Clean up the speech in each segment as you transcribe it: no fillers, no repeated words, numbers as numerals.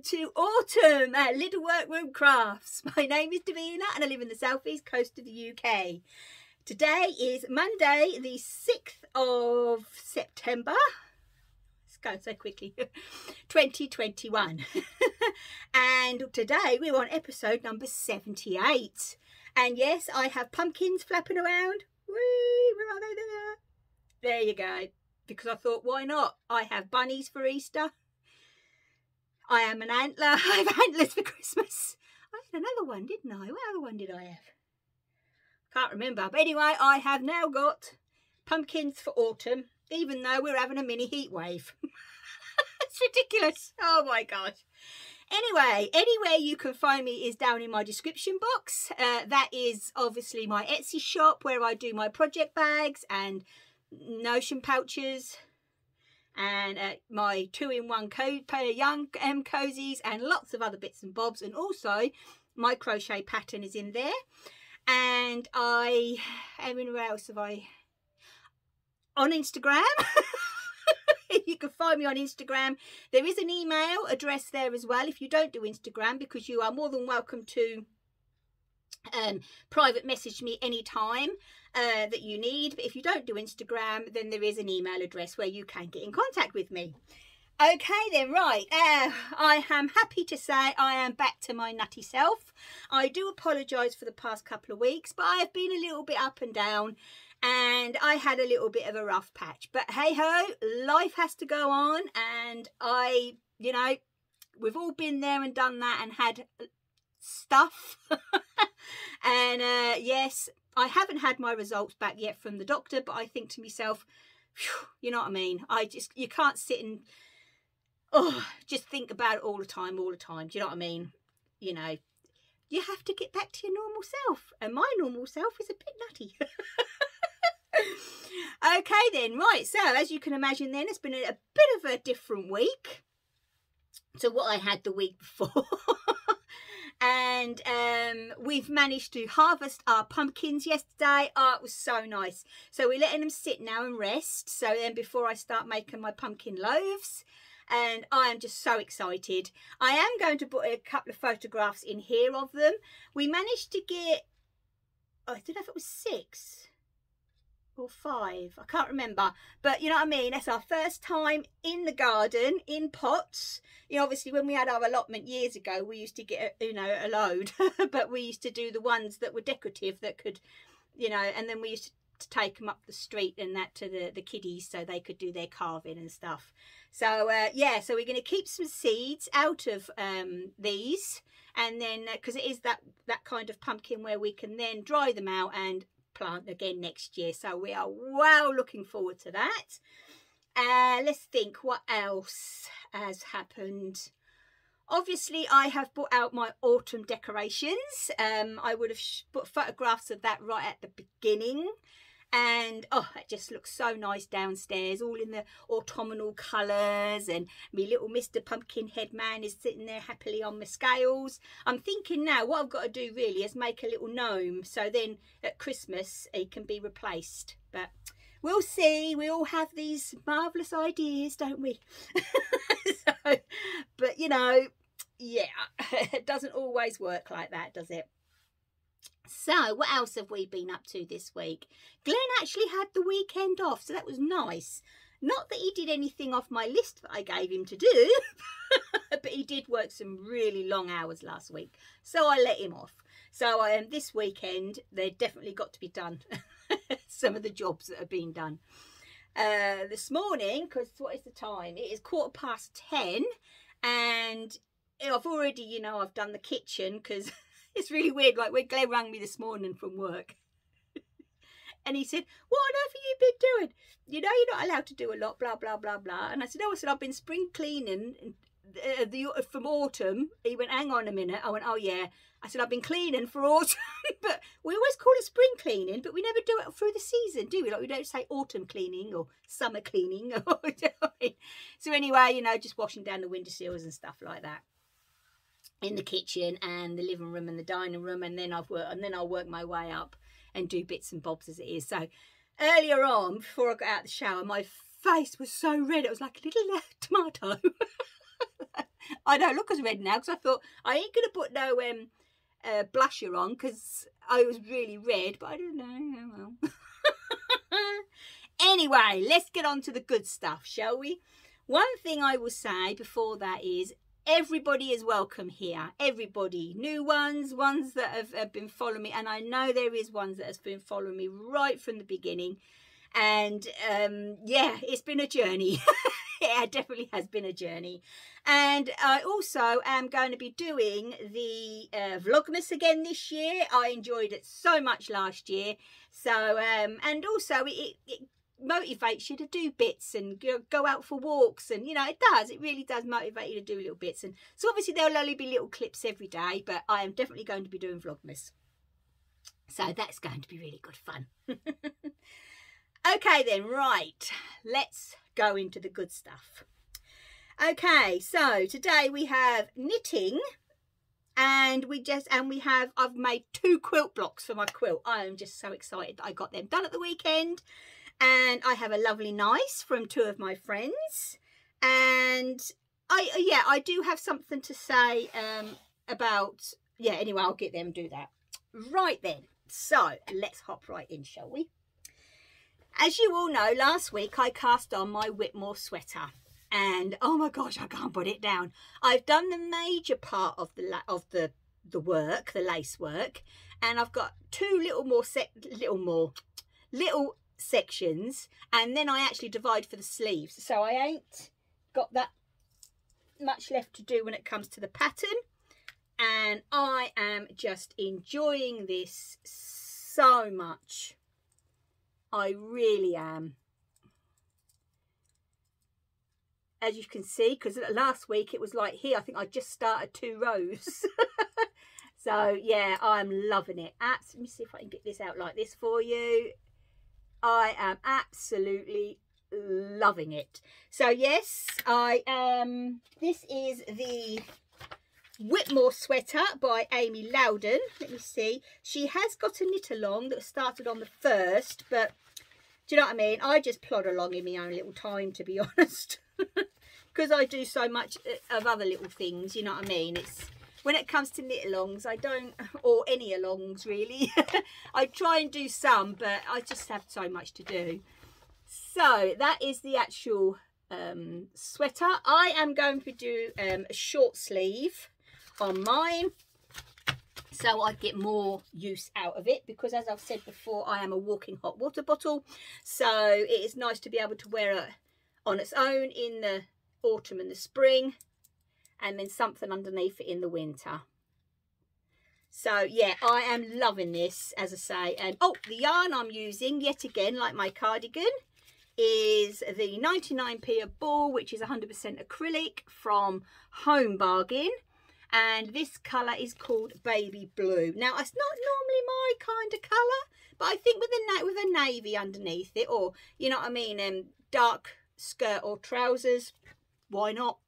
welcome to autumn at Little Workroom Crafts. My name is Davina and I live in the southeast coast of the UK. Today is Monday the 6th of September. It's going so quickly. 2021. And today we're on episode number 78. And yes, I have pumpkins flapping around. Whee, where are they there? There you go. Because I thought, why not? I have bunnies for Easter. I am an antler. I have antlers for Christmas. I had another one, didn't I? What other one did I have? Can't remember. But anyway, I have now got pumpkins for autumn, even though we're having a mini heat wave. It's ridiculous. Oh my gosh. Anyway, anywhere you can find me is down in my description box. That is obviously my Etsy shop where I do my project bags and notion pouches, and my 2-in-1 young cozies and lots of other bits and bobs, and also my crochet pattern is in there. And I mean, where else have I? On Instagram. You can find me on Instagram. There is an email address there as well if you don't do Instagram, because you are more than welcome to private message me anytime that you need. But if you don't do Instagram, then there is an email address where you can get in contact with me. Okay then, right, I am happy to say I am back to my nutty self. I do apologise for the past couple of weeks, but I have been a little bit up and down and I had a little bit of a rough patch. But hey ho, life has to go on, and you know, we've all been there and done that and had stuff. And yes, I haven't had my results back yet from the doctor, but I think to myself, phew, you know what I mean, you can't sit and just think about it all the time, do you know what I mean? You know, you have to get back to your normal self, and my normal self is a bit nutty. Okay then, right, so as you can imagine then, it's been a bit of a different week to what I had the week before. And we've managed to harvest our pumpkins yesterday. Oh, it was so nice. So we're letting them sit now and rest, so then before I start making my pumpkin loaves. And I am just so excited. I am going to put a couple of photographs in here of them. We managed to get, I don't know if it was 6 or 5, I can't remember, but you know what I mean, that's our first time in the garden in pots. You know, obviously when we had our allotment years ago, we used to get a load but we used to do the ones that were decorative, that could, you know, and then we used to take them up the street and that to the kiddies so they could do their carving and stuff. So yeah, so we're going to keep some seeds out of these, and then because it is that kind of pumpkin where we can then dry them out and plant again next year. So we are well looking forward to that. Let's think what else has happened. Obviously I have brought out my autumn decorations. I would have put photographs of that right at the beginning, and oh, it just looks so nice downstairs, all in the autumnal colours, and my little Mr. Pumpkinhead man is sitting there happily on my scales. I'm thinking now what I've got to do really is make a little gnome, so then at Christmas he can be replaced. But we'll see. We all have these marvellous ideas, don't we? So, but you know, yeah, it doesn't always work like that, does it? So what else have we been up to this week? Glenn actually had the weekend off, so that was nice. Not that he did anything off my list that I gave him to do, but he did work some really long hours last week, so I let him off. So this weekend they've definitely got to be done. Some of the jobs that are being done this morning, because what is the time? It is 10:15, and I've already, you know, I've done the kitchen, because it's really weird. Like when Glenn rang me this morning from work and he said, what on earth have you been doing? You know, you're not allowed to do a lot, blah, blah, blah, blah. And I said, oh, I've been spring cleaning from autumn. He went, hang on a minute. I went, oh yeah. I said, I've been cleaning for autumn. But we always call it spring cleaning, but we never do it through the season, do we? Like we don't say autumn cleaning or summer cleaning. Or, you know what I mean? So anyway, you know, just washing down the windowsills and stuff like that in the kitchen and the living room and the dining room, and then I'll work my way up and do bits and bobs as it is. So earlier on, before I got out of the shower, my face was so red it was like a little tomato. I don't look as red now because I thought I ain't going to put no blusher on because I was really red, but I don't know. Oh, well. Anyway, let's get on to the good stuff, shall we? One thing I will say before that is everybody is welcome here. Everybody, new ones that have been following me, and I know there is ones that has been following me right from the beginning. And yeah, it's been a journey. It definitely has been a journey. And I also am going to be doing the Vlogmas again this year. I enjoyed it so much last year. So and also it motivates you to do bits and go out for walks, and you know, it really does motivate you to do little bits. And so obviously there'll only be little clips every day, but I am definitely going to be doing Vlogmas, so that's going to be really good fun. Okay then, right, let's go into the good stuff. Okay, so today we have knitting, and I've made 2 quilt blocks for my quilt. I am just so excited that I got them done at the weekend. And I have a lovely nice from 2 of my friends, and I do have something to say about, yeah, anyway, I'll get them and do that. Right then, so let's hop right in, shall we? As you all know, last week I cast on my Witmore sweater, and oh my gosh, I can't put it down. I've done the major part of the work, the lace work, and I've got 2 little sections, and then I actually divide for the sleeves, so I ain't got that much left to do when it comes to the pattern, and I am just enjoying this so much. I really am, as you can see, because last week it was like here, I think I just started 2 rows. So yeah, I'm loving it. Let me see if I can get this out like this for you. I am absolutely loving it. So yes, I am. This is the Witmore sweater by Amy Loudon. Let me see. She has got a knit along that started on the 1st, but do you know what I mean? I just plod along in my own little time, to be honest, because I do so much of other little things. You know what I mean? It's when it comes to knit alongs, I don't, or any alongs really. I try and do some, but I just have so much to do. So that is the actual sweater. I am going to do a short sleeve on mine, so I get more use out of it, because as I've said before, I am a walking hot water bottle, so it is nice to be able to wear it on its own in the autumn and the spring, and then something underneath it in the winter. So yeah, I am loving this, as I say. And oh, the yarn I'm using, yet again, like my cardigan, is the 99p a ball, which is 100% acrylic from Home Bargain, and this colour is called Baby Blue. Now, it's not normally my kind of colour, but I think with a navy underneath it, or you know what I mean, dark skirt or trousers, why not?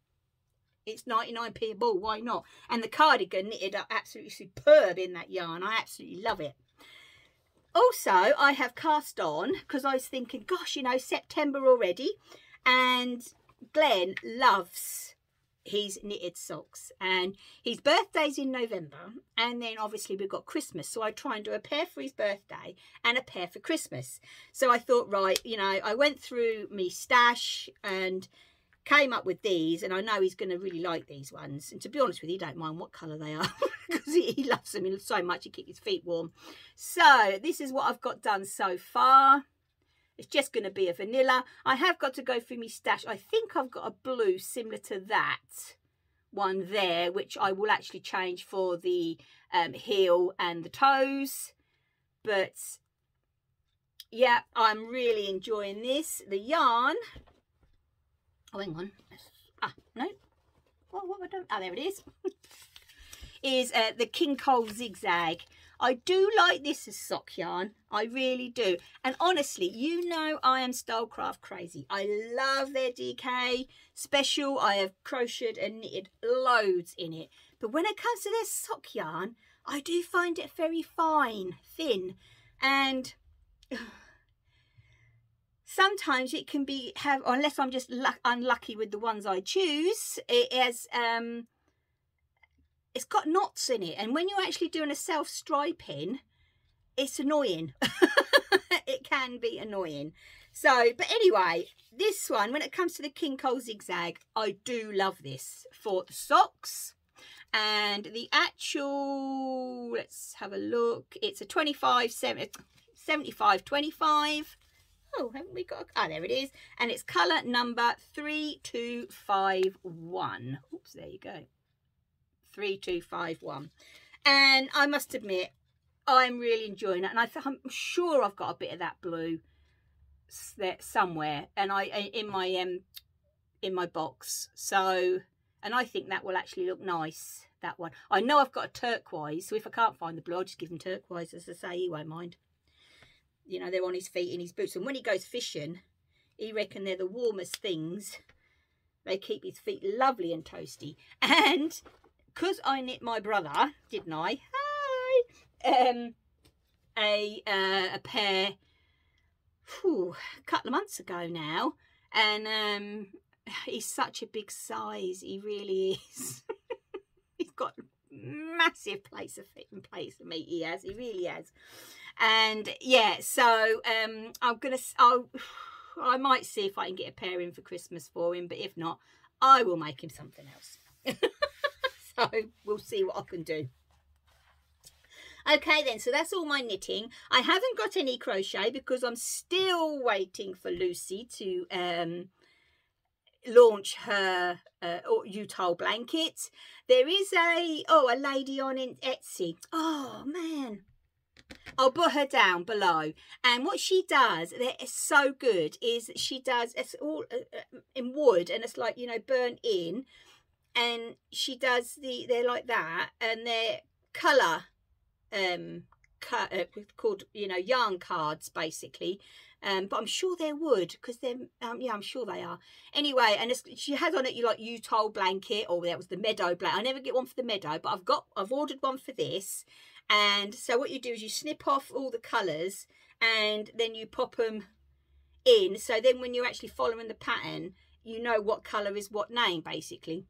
It's 99p a ball, why not? And the cardigan knitted up absolutely superb in that yarn. I absolutely love it. Also, I have cast on, because I was thinking, gosh, you know, September already, and Glenn loves his knitted socks, and his birthday's in November, and then obviously we've got Christmas, so I try and do a pair for his birthday and a pair for Christmas. So I thought, right, you know, I went through me stash and came up with these, and I know he's going to really like these ones, and to be honest with you, he don't mind what colour they are because he loves them so much, he keeps his feet warm. So this is what I've got done so far. It's just going to be a vanilla. I have got to go through my stash. I think I've got a blue similar to that one there, which I will actually change for the heel and the toes. But yeah, I'm really enjoying this. The yarn, oh, hang on. No. Well, what have I done? Oh, there it is. Is the Kingcole Zigzag. I do like this as sock yarn. I really do. And honestly, you know I am Stylecraft crazy. I love their DK special. I have crocheted and knitted loads in it. But when it comes to their sock yarn, I do find it very fine, thin, and sometimes it can be unless I'm just unlucky with the ones I choose, it has it's got knots in it, and when you're actually doing a self striping, it's annoying. It can be annoying. So, but anyway, this one, when it comes to the kingcole zigzag, I do love this for the socks. And the actual, let's have a look, it's a 75-25. Oh, haven't we got, there it is. And it's colour number 3251. Oops, there you go. 3251. And I must admit, I'm really enjoying it. And I'm sure I've got a bit of that blue there somewhere. And in my box. So, and I think that will actually look nice, that one. I know I've got a turquoise, so if I can't find the blue, I'll just give him turquoise. As I say, he won't mind. You know, they're on his feet in his boots. And when he goes fishing, he reckon they're the warmest things. They keep his feet lovely and toasty. And because I knit my brother, didn't I? Hi! A pair, a couple of months ago now. And he's such a big size, he really is. He's got massive place of fit and place of meat, he really has. And yeah, so I might see if I can get a pair in for Christmas for him, but if not, I will make him something else. So we'll see what I can do. Okay then, so that's all my knitting. I haven't got any crochet because I'm still waiting for Lucy to launch her Utah blanket. There is a lady on Etsy. Oh man, I'll put her down below. And what she does that is so good is she does, it's all in wood, and it's like, you know, burnt in, and she does they're like that, and they're colour called, you know, yarn cards basically. But I'm sure they're wood because they're yeah, I'm sure they are. Anyway, and she has on it, you like Utah blanket, or that was the meadow blanket. I never get one for the meadow, but I've ordered one for this. And so what you do is you snip off all the colours and then you pop them in. So then when you're actually following the pattern, you know what colour is what name basically.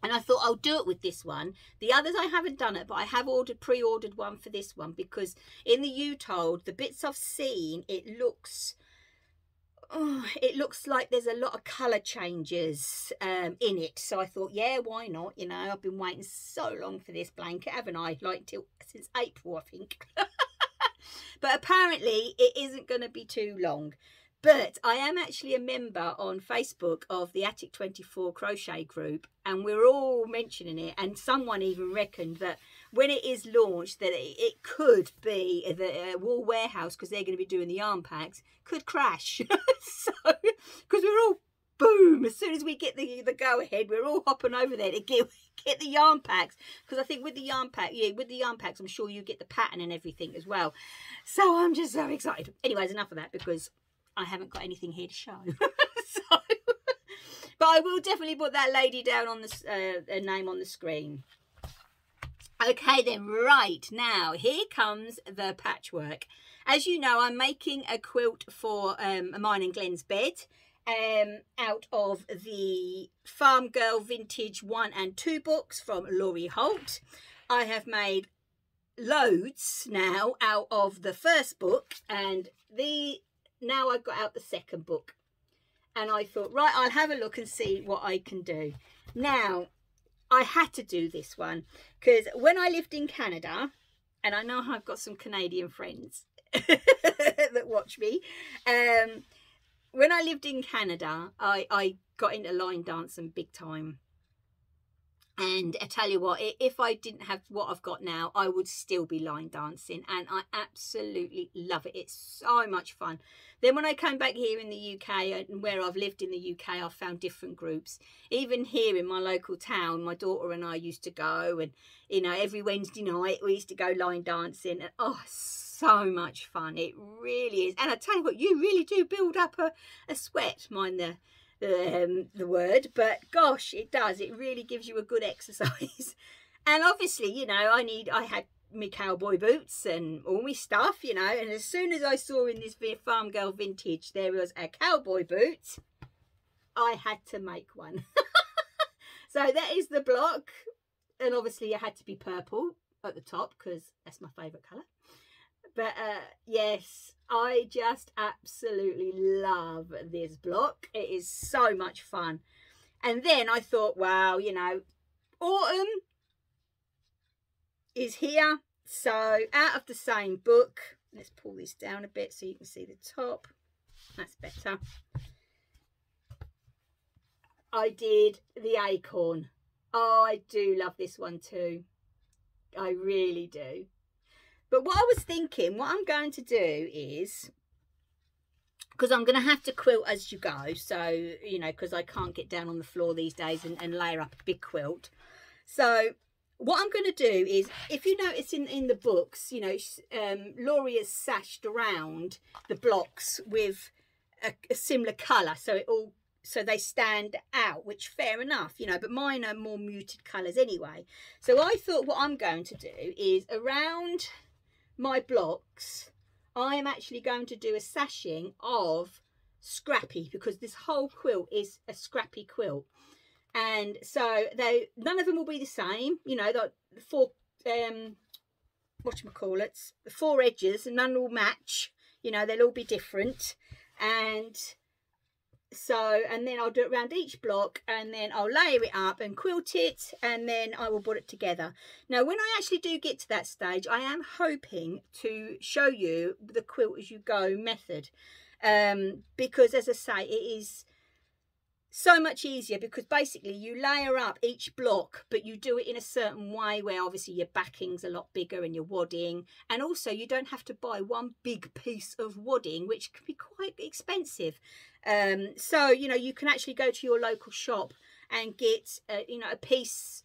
And I thought I'll do it with this one. The others I haven't done it, but I have pre-ordered one for this one because in the Utah, the bits I've seen, it looks like there's a lot of colour changes in it. So I thought, yeah, why not? You know, I've been waiting so long for this blanket, haven't I? Like since April, I think. But apparently it isn't going to be too long. But I am actually a member on Facebook of the Attic 24 crochet group, and we're all mentioning it, and someone even reckoned that when it is launched that it could be the Wool Warehouse, because they're going to be doing the yarn packs, could crash. So because we're all boom, as soon as we get the go ahead, we're all hopping over there to get the yarn packs, because I think with the yarn pack, yeah, with the yarn packs, I'm sure you get the pattern and everything as well. So I'm just so excited. Anyways, enough of that because I haven't got anything here to show. So, but I will definitely put that lady down on the name on the screen. Okay then, right, now here comes the patchwork. As you know, I'm making a quilt for mine and Glenn's bed out of the Farm Girl Vintage 1 and 2 books from Laurie Holt. I have made loads now out of the first book, and now I've got out the second book, and I thought, right, I'll have a look and see what I can do. Now, I had to do this one because when I lived in Canada, and I know I've got some Canadian friends that watch me, when I lived in Canada, I got into line dancing big time. And I tell you what, if I didn't have what I've got now, I would still be line dancing. And I absolutely love it. It's so much fun. Then when I came back here in the UK, and where I've lived in the UK, I've found different groups. Even here in my local town, my daughter and I used to go. And, you know, every Wednesday night, we used to go line dancing. And, oh, so much fun. It really is. And I tell you what, you really do build up a sweat, mind the word, but gosh, it does. It really gives you a good exercise. And obviously, you know, I had me cowboy boots and all my stuff, you know. And as soon as I saw in this Farm Girl Vintage there was a cowboy boot, I had to make one. So that is the block, and obviously it had to be purple at the top because that's my favourite colour. But yes, I just absolutely love this block. It is so much fun. And then I thought, wow, you know, autumn is here. So out of the same book, let's pull this down a bit so you can see the top. That's better. I did the acorn. Oh, I do love this one too. I really do. But what I was thinking, what I'm going to do is, because I'm going to have to quilt as you go, so, you know, because I can't get down on the floor these days and layer up a big quilt. So what I'm going to do is, if you notice in the books, you know, Laurie has sashed around the blocks with a similar colour, so they stand out, which fair enough, you know, but mine are more muted colours anyway. So I thought what I'm going to do is around my blocks, I am actually going to do a sashing of Scrappy, because this whole quilt is a Scrappy quilt. And so none of them will be the same, you know, the four, whatchamacallits, the four edges, and none will match, you know, they'll all be different. And so, and then I'll do it around each block, and then I'll layer it up and quilt it, and then I will put it together. Now, when I actually do get to that stage, I am hoping to show you the quilt as you go method, because as I say, it is so much easier, because basically you layer up each block, but you do it in a certain way where obviously your backing's a lot bigger and your wadding, and also you don't have to buy one big piece of wadding, which can be quite expensive. So, you know, you can actually go to your local shop and get, you know, a piece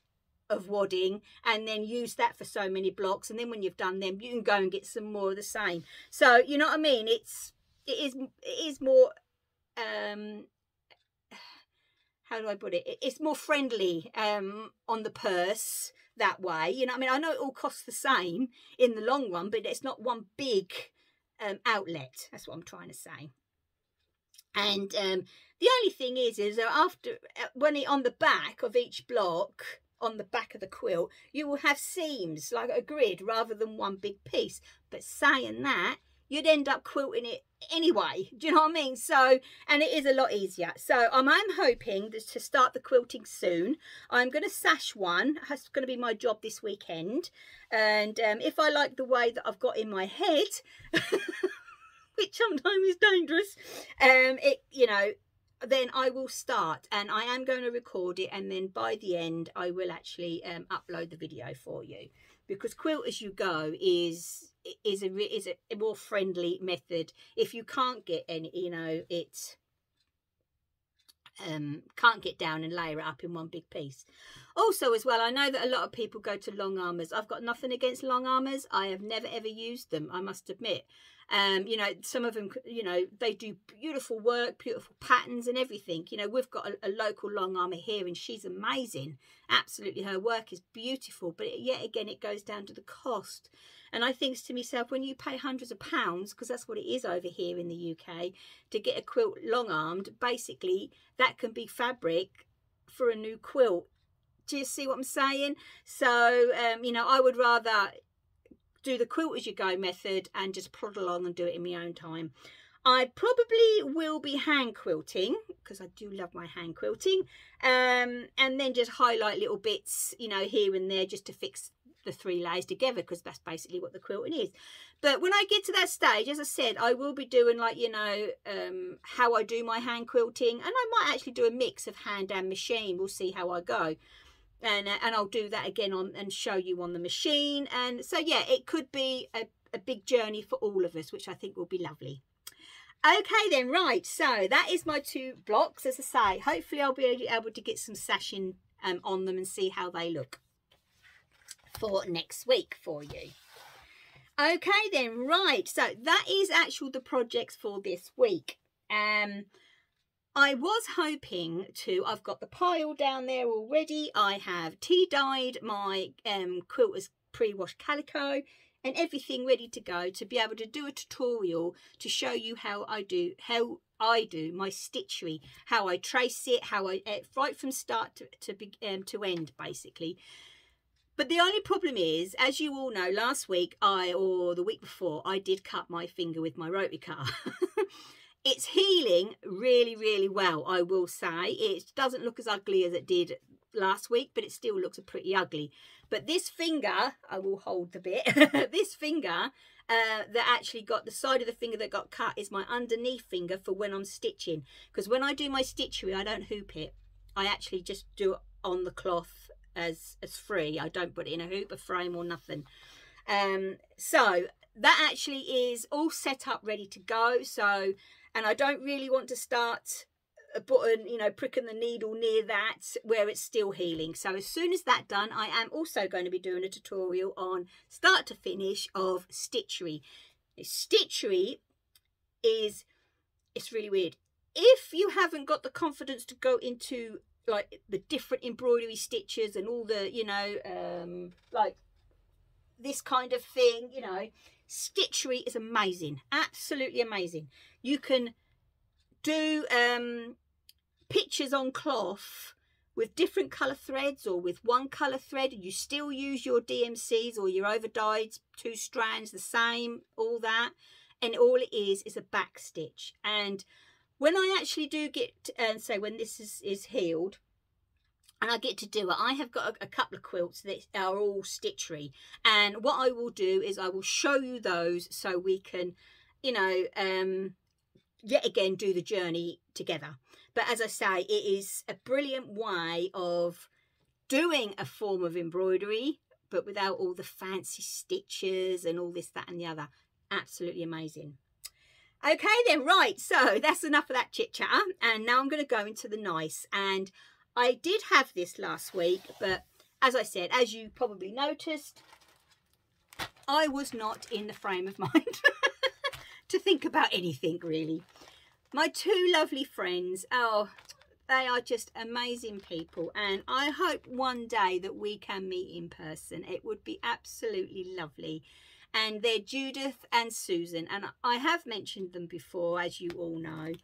of wadding, and then use that for so many blocks, and then when you've done them, you can go and get some more of the same. So, you know what I mean? It is more, how do I put it? It's more friendly on the purse that way. You know what I mean? I know it all costs the same in the long run, but it's not one big outlet. That's what I'm trying to say. And the only thing is after, on the back of each block, on the back of the quilt, you will have seams like a grid rather than one big piece. But saying that, you'd end up quilting it anyway. Do you know what I mean? So, and it is a lot easier. So I'm hoping to start the quilting soon. I'm going to sash one. That's going to be my job this weekend. And if I like the way that I've got in my head, which sometimes is dangerous, you know, then I will start, and I am going to record it, and then by the end I will actually upload the video for you, because quilt as you go is a more friendly method. If you can't get any, you know, it can't get down and layer it up in one big piece. Also as well, I know that a lot of people go to long armors. I've got nothing against long armors. I have never ever used them, I must admit. You know, some of them, you know, they do beautiful work, beautiful patterns and everything. You know, we've got a local long armor here, and she's amazing. Absolutely, her work is beautiful, but yet again, it goes down to the cost. And I think to myself, when you pay hundreds of pounds, because that's what it is over here in the UK, to get a quilt long-armed, basically, that can be fabric for a new quilt. Do you see what I'm saying? So, you know, I would rather do the quilt as you go method and just plod along and do it in my own time. I probably will be hand quilting, because I do love my hand quilting, and then just highlight little bits, you know, here and there, just to fix the 3 layers together, because that's basically what the quilting is. But when I get to that stage, as I said, I will be doing, like, you know, how I do my hand quilting, and I might actually do a mix of hand and machine. We'll see how I go. And I'll do that again and show you on the machine. And so, yeah, it could be a big journey for all of us, which I think will be lovely. Okay then, right, so that is my 2 blocks. As I say, hopefully I'll be able to get some sashing on them and see how they look for next week for you. Okay then, right, so that is actually the projects for this week. I was hoping to, I've got the pile down there already. I have tea dyed my quilt as pre-washed calico and everything ready to go to be able to do a tutorial to show you how I do my stitchery, how I trace it, how I right from start to end basically. But the only problem is, as you all know, last week or the week before, I did cut my finger with my rotary cutter. It's healing really, really well, I will say. It doesn't look as ugly as it did last week, but it still looks pretty ugly. But this finger, I will hold the bit, this finger that actually got the side of the finger that got cut is my underneath finger for when I'm stitching. Because when I do my stitchery, I don't hoop it. I actually just do it on the cloth as free. I don't put it in a hoop, a frame or nothing. So that actually is all set up ready to go. So, and I don't really want to start pricking the needle near that where it's still healing. So as soon as that's done, I am also going to be doing a tutorial on start to finish of stitchery. Stitchery is, it's really weird. If you haven't got the confidence to go into like the different embroidery stitches and all the, like this kind of thing, stitchery is amazing, absolutely amazing. You can do pictures on cloth with different colour threads or with one colour thread, and you still use your DMCs or your overdyed 2 strands, the same, all that, and all it is a back stitch. And when I actually do get, say when this is healed, and I get to do it, I have got a couple of quilts that are all stitchery. And what I will do is I will show you those so we can, yet again, do the journey together. But as I say, it is a brilliant way of doing a form of embroidery, but without all the fancy stitches and all this, that and the other. Absolutely amazing. Okay then, right, so that's enough of that chit chat, and now I'm going to go into the nice. And I did have this last week, but as I said, as you probably noticed, I was not in the frame of mind to think about anything really. My 2 lovely friends, oh, they are just amazing people, and I hope one day that we can meet in person. It would be absolutely lovely. And they're Judith and Susan, and I have mentioned them before, as you all know.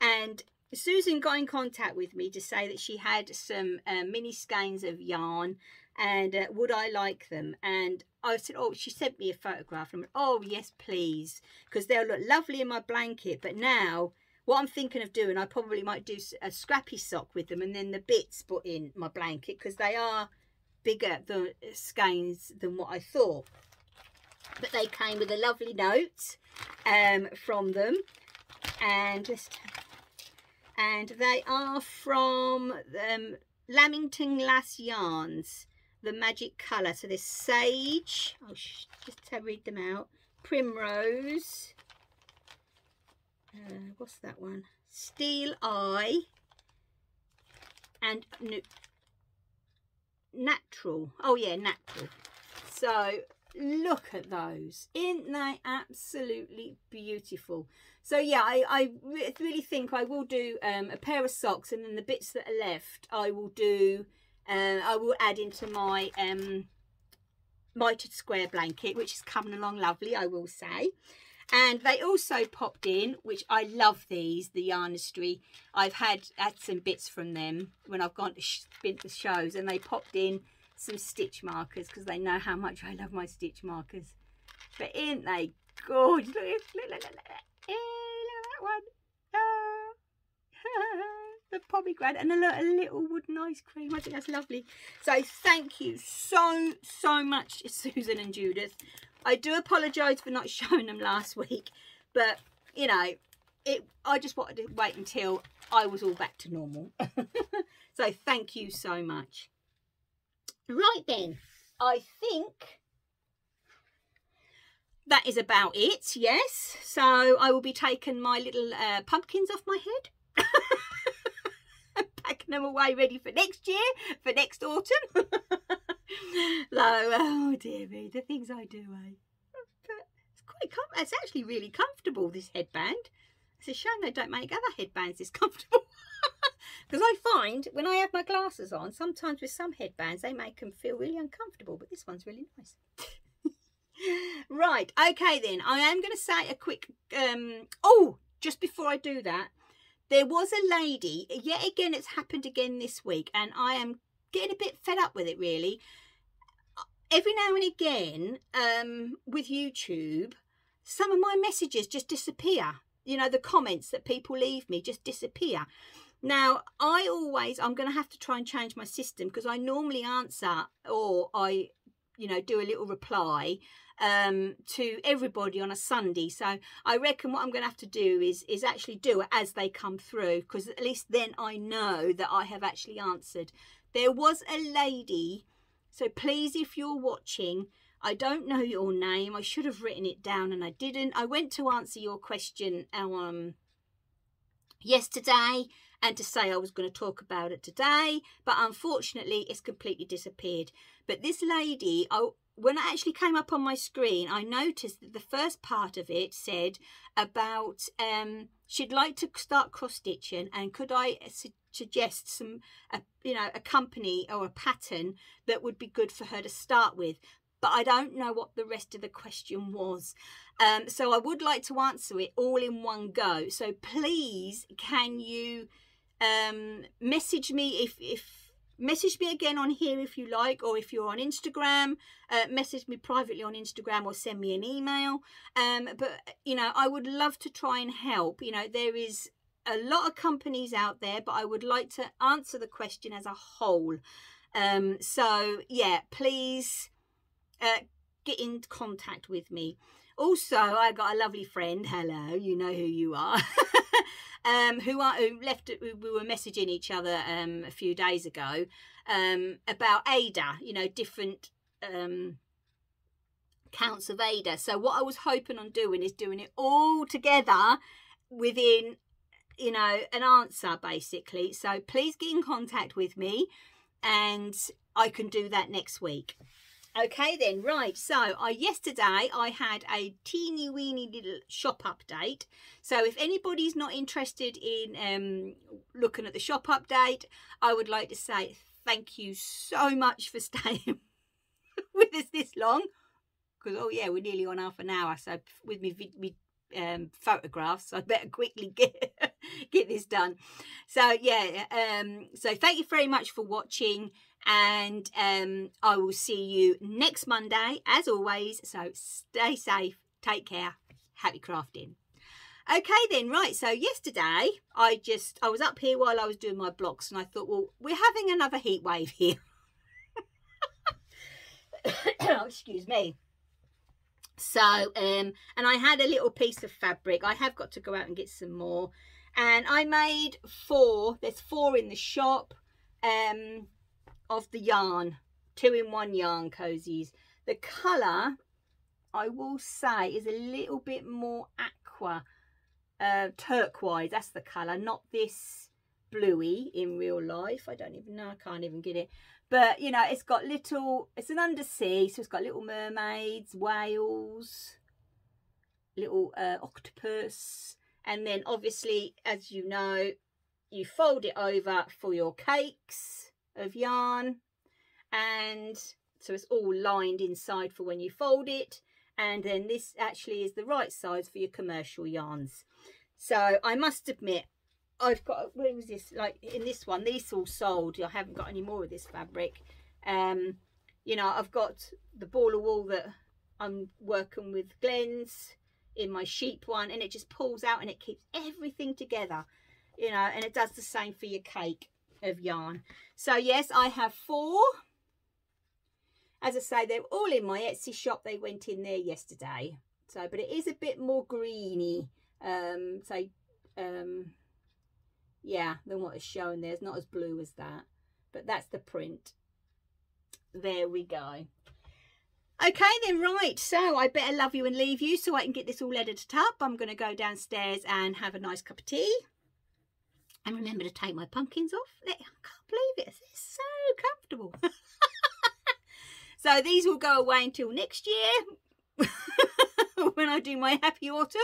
And Susan got in contact with me to say that she had some mini skeins of yarn, and would I like them? And I said, oh, she sent me a photograph, and I went, oh yes please, because they'll look lovely in my blanket. But now what I'm thinking of doing, I probably might do a scrappy sock with them, and then the bits put in my blanket, because they are bigger the skeins than what I thought. But they came with a lovely note from them, and they are from Lamington Glass Yarns, the magic colour. So there's sage, I'll just read them out, primrose, what's that one, steel eye, and natural. Oh yeah, natural. So look at those, isn't they absolutely beautiful? So yeah, I really think I will do a pair of socks, and then the bits that are left I will do I will add into my mitered square blanket, which is coming along lovely, I will say. And they also popped in, which I love these, the Yarnistry. I've had some bits from them when I've gone to spin the shows, and they popped in some stitch markers because they know how much I love my stitch markers. But ain't they gorgeous? Look at that one. Oh. The pomegranate and a little wooden ice cream. I think that's lovely. So thank you so much, Susan and Judith. I do apologise for not showing them last week, but you know, I just wanted to wait until I was all back to normal. So thank you so much. Right then, I think that is about it. Yes, so I will be taking my little pumpkins off my head. Packing them away ready for next year, for next autumn. Oh dear me, the things I do, eh? But it's actually really comfortable, this headband. It's a shame they don't make other headbands this comfortable. Because I find when I have my glasses on, sometimes with some headbands, they make them feel really uncomfortable, but this one's really nice. Right, okay then, I am going to say a quick, oh, just before I do that, there was a lady, yet again, it's happened again this week, and I am getting a bit fed up with it, really. Every now and again, with YouTube, some of my messages just disappear. You know, the comments that people leave me just disappear. Now, I'm going to have to try and change my system, because I normally answer, or I, you know, do a little reply to everybody on a Sunday. So I reckon what I'm going to have to do is actually do it as they come through, because at least then I know that I have actually answered. There was a lady, so please, if you're watching, I don't know your name, I should have written it down and I didn't. I went to answer your question yesterday, and to say I was going to talk about it today, but unfortunately it's completely disappeared. But this lady, when I actually came up on my screen, I noticed that the first part of it said about she'd like to start cross-stitching, and could I suggest some, you know, a company or a pattern that would be good for her to start with. But I don't know what the rest of the question was. So I would like to answer it all in one go. So please, can you message me message me again on here if you like, or if you're on Instagram, message me privately on Instagram, or send me an email. But, you know, I would love to try and help. You know, there is a lot of companies out there, but I would like to answer the question as a whole. So, yeah, please get in contact with me. Also, I got a lovely friend, hello, you know who you are, who we were messaging each other a few days ago about Ada, you know, different counts of Ada. So what I was hoping on doing is doing it all together within, you know, an answer basically. So please get in contact with me and I can do that next week. Okay then, right, so yesterday I had a teeny weeny little shop update. So if anybody's not interested in looking at the shop update, I would like to say thank you so much for staying with us this long. Because, oh yeah, we're nearly on half an hour, so with me photographs, so I better quickly get this done. So yeah, so thank you very much for watching, and I will see you next Monday as always. So stay safe, take care, happy crafting. Okay then, right, so yesterday I was up here while I was doing my blocks, and I thought, well, we're having another heat wave here. Oh, excuse me. So and I had a little piece of fabric. I have got to go out and get some more, and I made 4. There's 4 in the shop of the yarn, 2-in-1 yarn cozies. The colour, I will say, is a little bit more aqua, turquoise. That's the colour, not this bluey in real life. I don't even know, I can't even get it. But, you know, it's got little, it's an undersea, so it's got little mermaids, whales, little octopus. And then, obviously, as you know, you fold it over for your cakes of yarn. And so it's all lined inside for when you fold it. And then this actually is the right size for your commercial yarns. So I must admit, I've got, where was this, like in this one, these all sold. I haven't got any more of this fabric. You know, I've got the ball of wool that I'm working with Glenn's in my sheep one, and it just pulls out and it keeps everything together, you know, and it does the same for your cake of yarn. So yes, I have 4. As I say, they're all in my Etsy shop. They went in there yesterday. So, but it is a bit more greeny, yeah, than what is shown there. It's not as blue as that, but that's the print. There we go. Okay then, right, so I better love you and leave you so I can get this all edited up. I'm going to go downstairs and have a nice cup of tea, and remember to take my pumpkins off. I can't believe it, it's so comfortable. So these will go away until next year when I do my happy autumn.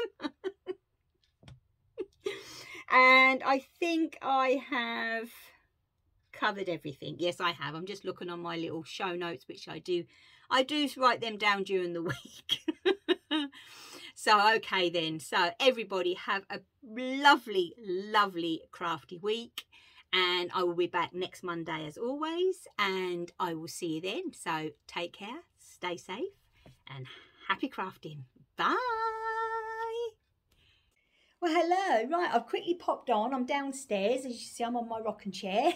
And I think I have covered everything. Yes, I have. I'm just looking on my little show notes, which I do write them down during the week. So okay then, so everybody have a lovely crafty week, and I will be back next Monday as always, and I will see you then. So take care, stay safe, and happy crafting. Bye. Well, hello. Right, I've quickly popped on. I'm downstairs. As you see, I'm on my rocking chair.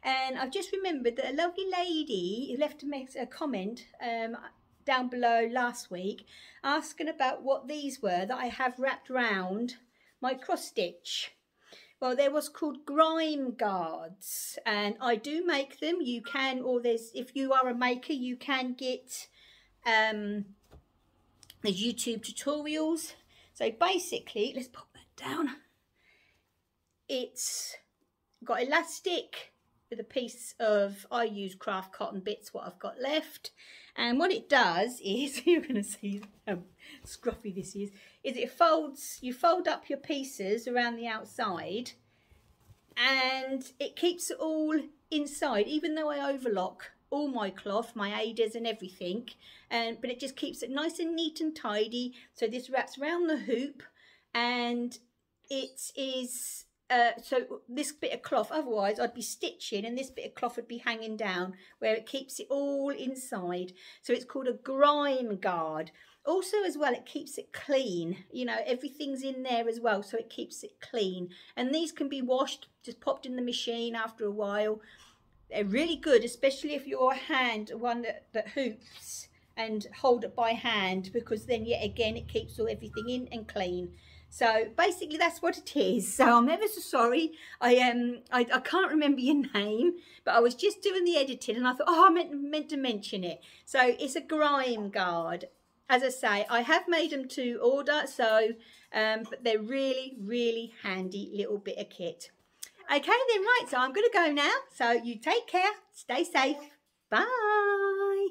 And I've just remembered that a lovely lady who left a comment down below last week asking about what these were that I have wrapped round my cross stitch. Well, they're what's called grime guards, and I do make them. You can, or there's, if you are a maker, you can get there's YouTube tutorials. So basically, let's pop that down. It's got elastic with a piece of, I use craft cotton bits, what I've got left. And what it does is, you're going to see how scruffy this is it folds, you fold up your pieces around the outside, and it keeps it all inside, even though I overlock all my cloth, my aders and everything, but it just keeps it nice and neat and tidy. So this wraps around the hoop, and it is so this bit of cloth, otherwise I'd be stitching and this bit of cloth would be hanging down, where it keeps it all inside. So it's called a grime guard. Also as well, it keeps it clean, you know, everything's in there as well, so it keeps it clean. And these can be washed, just popped in the machine after a while. They're really good, especially if you're one that hoops and hold it by hand, because then yet again it keeps everything in and clean. So basically that's what it is. So I'm ever so sorry. I can't remember your name, but I was just doing the editing and I thought, oh, I meant to mention it. So it's a grime guard. As I say, I have made them to order, so but they're really handy little bit of kit. Okay then, right, so I'm going to go now. So you take care, stay safe, bye.